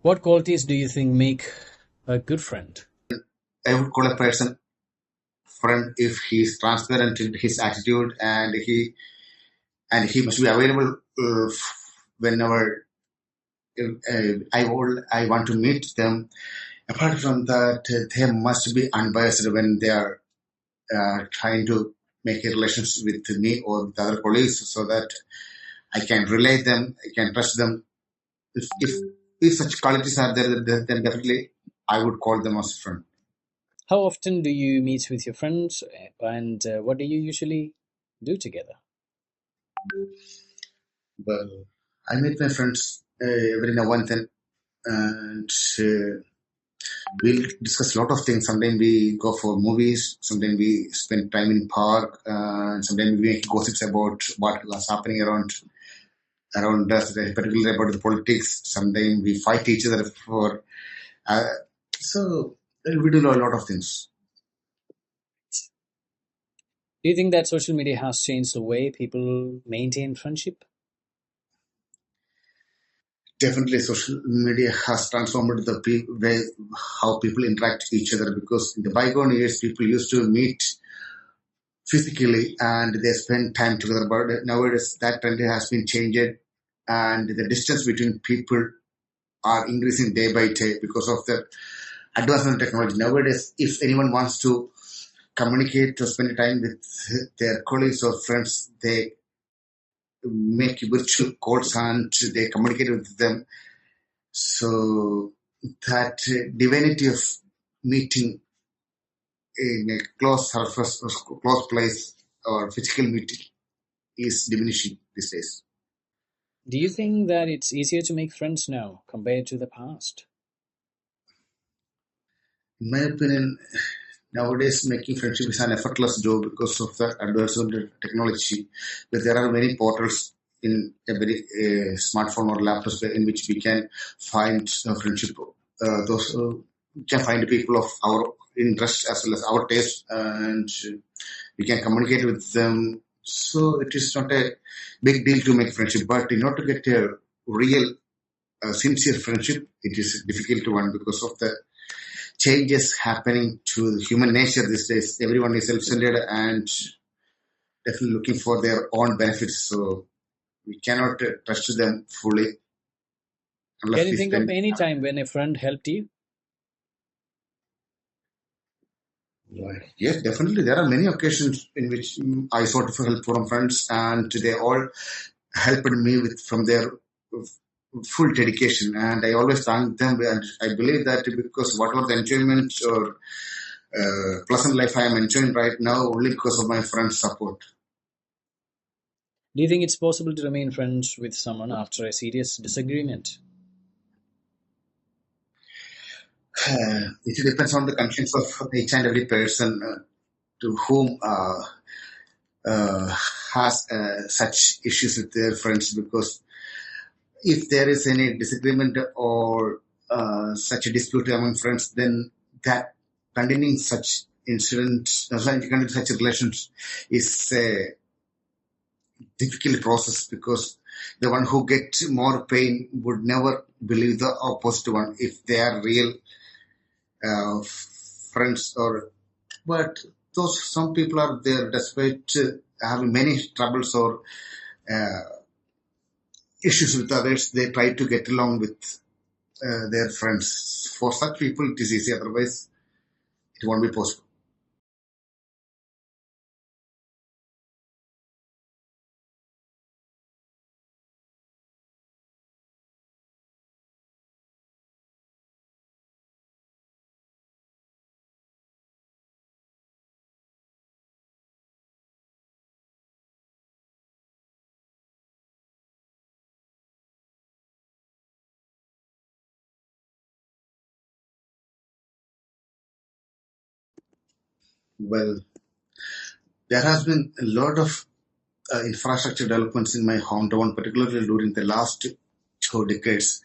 What qualities do you think make a good friend? I would call a person friend if he is transparent in his attitude, and he must be available whenever I want to meet them. Apart from that, they must be unbiased when they are trying to make a relationship with me or with other colleagues, so that I can relate them, I can trust them. If such qualities are there, then definitely I would call them as a friend. How often do you meet with your friends, and what do you usually do together? Well, I meet my friends every now and then, and we'll discuss a lot of things. Sometimes we go for movies, sometimes we spend time in park, and sometimes we make gossips about what was happening around us, particularly about the politics. Sometimes we fight each other for. Uh, so we do a lot of things. Do you think that social media has changed the way people maintain friendship? Definitely, social media has transformed the way how people interact with each other, because in the bygone years, people used to meet physically and they spend time together. But nowadays, that trend has been changed, and the distance between people are increasing day by day because of the advancement of technology. Nowadays, if anyone wants to communicate or spend time with their colleagues or friends, they make virtual calls and they communicate with them. So that divinity of meeting in a close surface or close place or physical meeting is diminishing these days. Do you think that it's easier to make friends now compared to the past? In my opinion, nowadays making friendship is an effortless job because of the advancement of technology. But there are many portals in every smartphone or laptop in which we can find friendship. Those we can find people of our interest as well as our taste, and we can communicate with them. So it is not a big deal to make friendship, but in order to get a real sincere friendship, it is a difficult one because of the changes happening to human nature these days. Everyone is self-centered and definitely looking for their own benefits. So we cannot trust them fully Can unless you we think of spend. any time when a friend helped you? Yes, definitely. There are many occasions in which I sought for help from friends, and they all helped me with from their full dedication. And I always thank them. And I believe that because whatever the enjoyment or pleasant life I am enjoying right now, only because of my friends' support. Do you think it's possible to remain friends with someone after a serious disagreement? It depends on the conscience of each and every person to whom uh, has such issues with their friends, because if there is any disagreement or such a dispute among friends, then that continuing such incidents, continuing such relations is a difficult process, because the one who gets more pain would never believe the opposite one if they are real friends. Or but those some people are there despite having many troubles or uh, issues with others, they try to get along with their friends. For such people it is easy, otherwise it won't be possible. Well, there has been a lot of infrastructure developments in my hometown, particularly during the last 2 decades.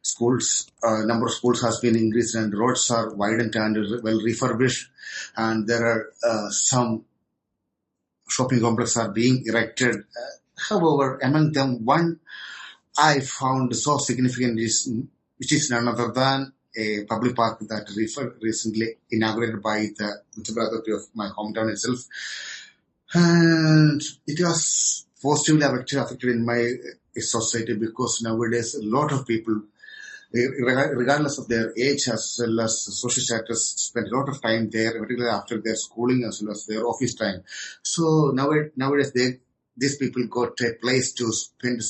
Schools, number of schools has been increased, and roads are widened and well refurbished, and there are some shopping complexes are being erected. However, among them, one I found so significant is which is none other than a public park that recently inaugurated by the municipal authority of my hometown itself. And it was positively affected in my society because nowadays a lot of people, regardless of their age as well as social status, spend a lot of time there, particularly after their schooling as well as their office time. So nowadays these people got a place to spend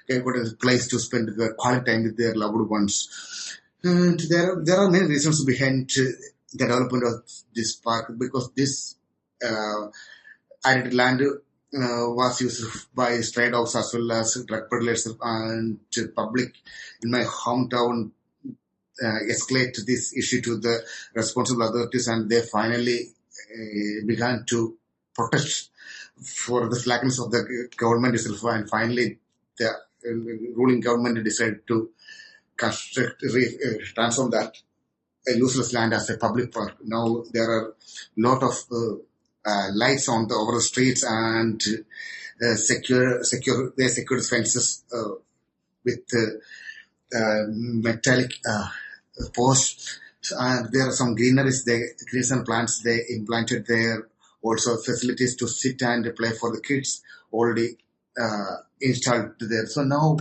got a place to spend the quality time with their loved ones. And there are many reasons behind the development of this park because this uh, added land was used by stray dogs as well as drug peddlers and public in my hometown escalate this issue to the responsible authorities, and they finally began to protest for the slackness of the government itself. And finally, the ruling government decided to transform that useless land as a public park. Now there are a lot of lights on the over the streets and they secured fences with metallic posts. And there are some greeneries, trees and plants they implanted there. Also facilities to sit and play for the kids already installed there. So now,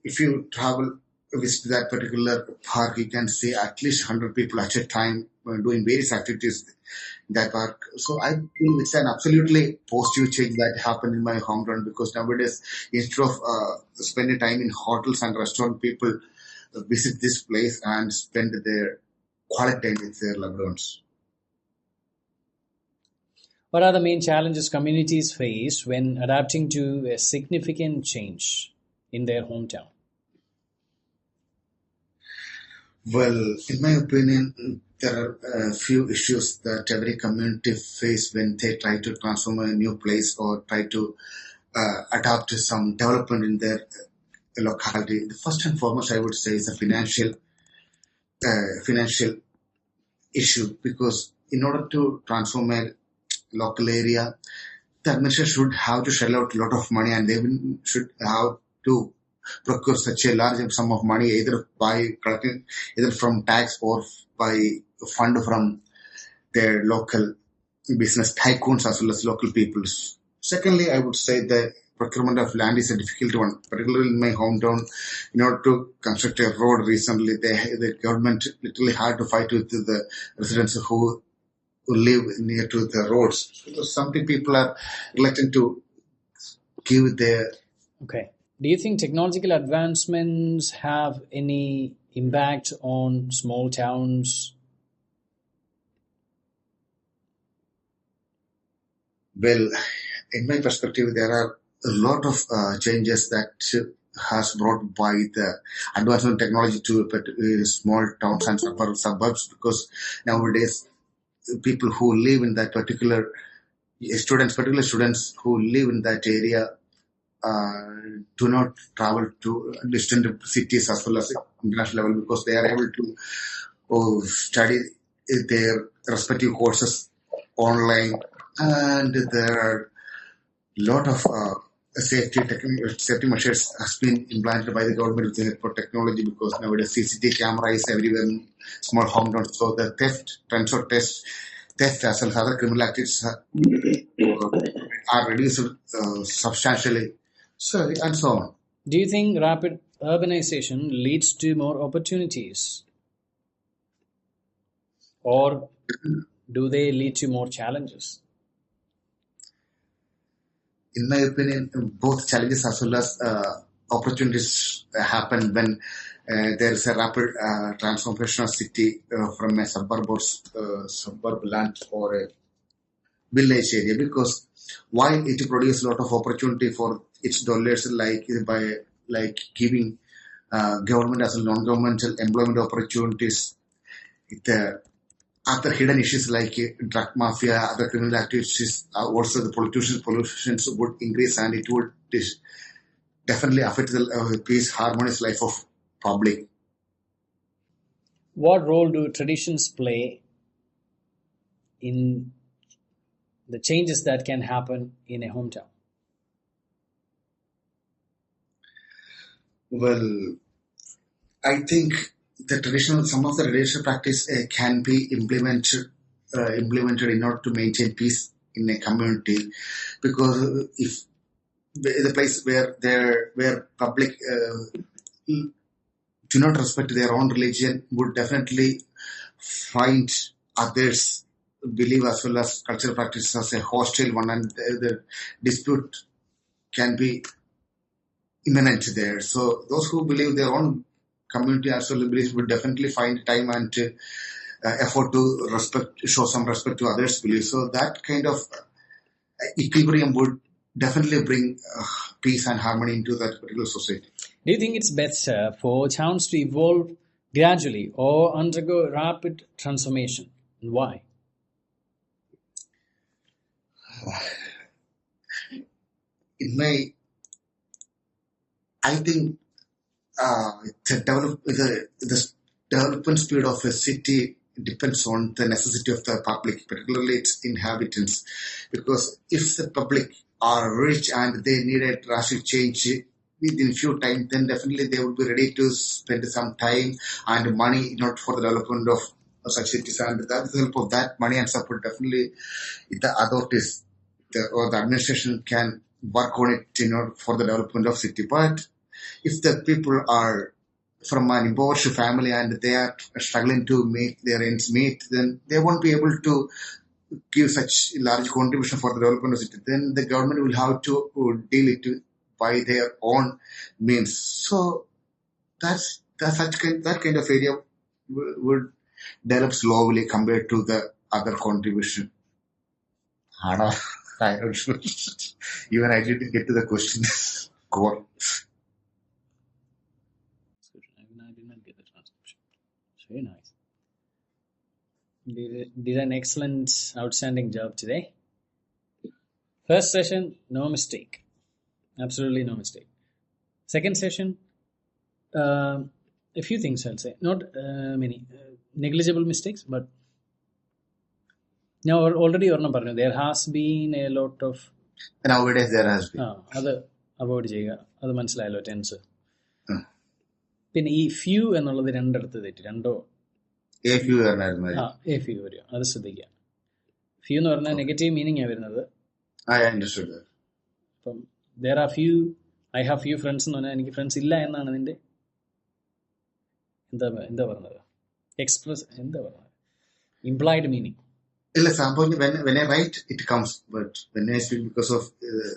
if you travel visit that particular park, you can see at least 100 people at a time doing various activities in that park. So I feel it's an absolutely positive change that happened in my hometown because nowadays, instead of spending time in hotels and restaurant, people visit this place and spend their quality time with their loved ones. What are the main challenges communities face when adapting to a significant change in their hometown? Well, in my opinion, there are a few issues that every community face when they try to transform a new place or try to adapt to some development in their locality. The first and foremost, I would say, is a financial issue because in order to transform a local area, the administration should have to shell out a lot of money and should have to procure such a large sum of money either by collecting either from tax or by fund from their local business tycoons as well as local peoples. Secondly, I would say the procurement of land is a difficult one, particularly in my hometown. In order to construct a road recently, the government literally had to fight with the residents who live near to the roads. Because some people are reluctant to give their. Okay. Do you think technological advancements have any impact on small towns? Well, in my perspective, there are a lot of changes that has brought by the advancement technology to small towns and suburbs because nowadays people who live in that particular students who live in that area do not travel to distant cities as well as international level because they are able to study their respective courses online, and there are a lot of safety measures has been implanted by the government with the help of technology because nowadays CCTV camera is everywhere in small hometowns, so the trends of theft as well as other criminal activities are reduced substantially. So and so on. Do you think rapid urbanization leads to more opportunities, or do they lead to more challenges? In my opinion, both challenges as well as opportunities happen when there is a rapid transformation of city from a suburb land or a village area because while it produces a lot of opportunity for its dwellers like giving government as well non-governmental employment opportunities, the other hidden issues like drug mafia, other criminal activities, also the politicians would increase and it would definitely affect the peace, harmonious life of public. What role do traditions play in the changes that can happen in a hometown? Well, I think some of the traditional practice can be implemented in order to maintain peace in a community, because if the place where public do not respect their own religion would definitely find others believe as well as cultural practices as a hostile one, and the dispute can be imminent there. So those who believe their own community as well beliefs would definitely find time and effort to show some respect to others' beliefs. So that kind of equilibrium would definitely bring peace and harmony into that particular society. Do you think it's better for towns to evolve gradually or undergo rapid transformation? And why? I think the development speed of a city depends on the necessity of the public, particularly its inhabitants. Because if the public are rich and they need a drastic change within few time, then definitely they will be ready to spend some time and money not for the development of such cities. And with the help of that money and support, definitely the authorities or the administration can work on it for the development of city. But if the people are from an impoverished family and they are struggling to make their ends meet, then they won't be able to give such large contribution for the development of the city. Then the government will have to deal it by their own means. So that kind of area would develop slowly compared to the other contribution. Hana, even I didn't get to the question. Core. I did not get the transcription. It's very nice. Did an excellent, outstanding job today. First session, no mistake. Absolutely no mistake. Second session, a few things I'll say. Not many. Negligible mistakes, but now already there has been a lot of Nowadays there has been. അത് avoid ചെയ്യുക, അത് മനസ്സിലായല്ലോ tense. പിന്നെ ഈ few എന്നുള്ളത് രണ്ടിടത്ത് തെറ്റി, രണ്ടോ എ ഫ്യൂ വരും, അത് ശ്രദ്ധിക്കുക. ഫ്യൂ എന്ന് പറഞ്ഞാൽ നെഗറ്റീവ് മീനിങ് ആണ് വരുന്നത്. അപ്പം there are few, I have few friends എന്ന് പറഞ്ഞാൽ എനിക്ക് ഫ്രണ്ട്സ് ഇല്ല എന്നാണ് നിന്റെ എന്താ പറഞ്ഞത്, എക്സ്പ്രസ് എന്താ പറഞ്ഞത്, implied meaning. When I write, it comes, but when I speak, because of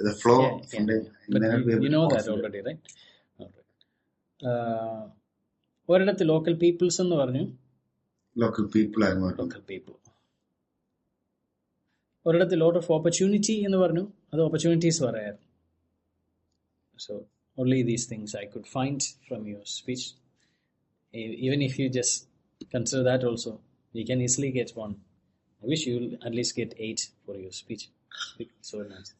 the flow, you know that already, right? ഒരിടത്ത് ലോക്കൽ പീപ്പിൾസ് എന്ന് പറഞ്ഞു. ലോക്കൽ പീപ്പിൾ ഒരിടത്ത് ലോട്ട് ഓഫ് ഓപ്പർച്യൂണിറ്റി എന്ന് പറഞ്ഞു, അത് ഓപ്പർച്യൂണിറ്റീസ് പറയായിരുന്നു. So only these things I could find from your speech. Even if you just consider that also, you can easily get one. I wish you'll at least get 8 for your speech. So nice.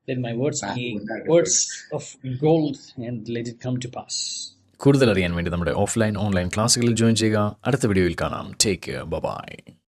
Let my words be words of gold and let it come to pass. കൂടുതൽ അറിയാൻ വേണ്ടി നമ്മുടെ offline online ക്ലാസ്സുകളിൽ join ചെയ്യുക. അടുത്ത വീഡിയോയിൽ കാണാം. Take care. By.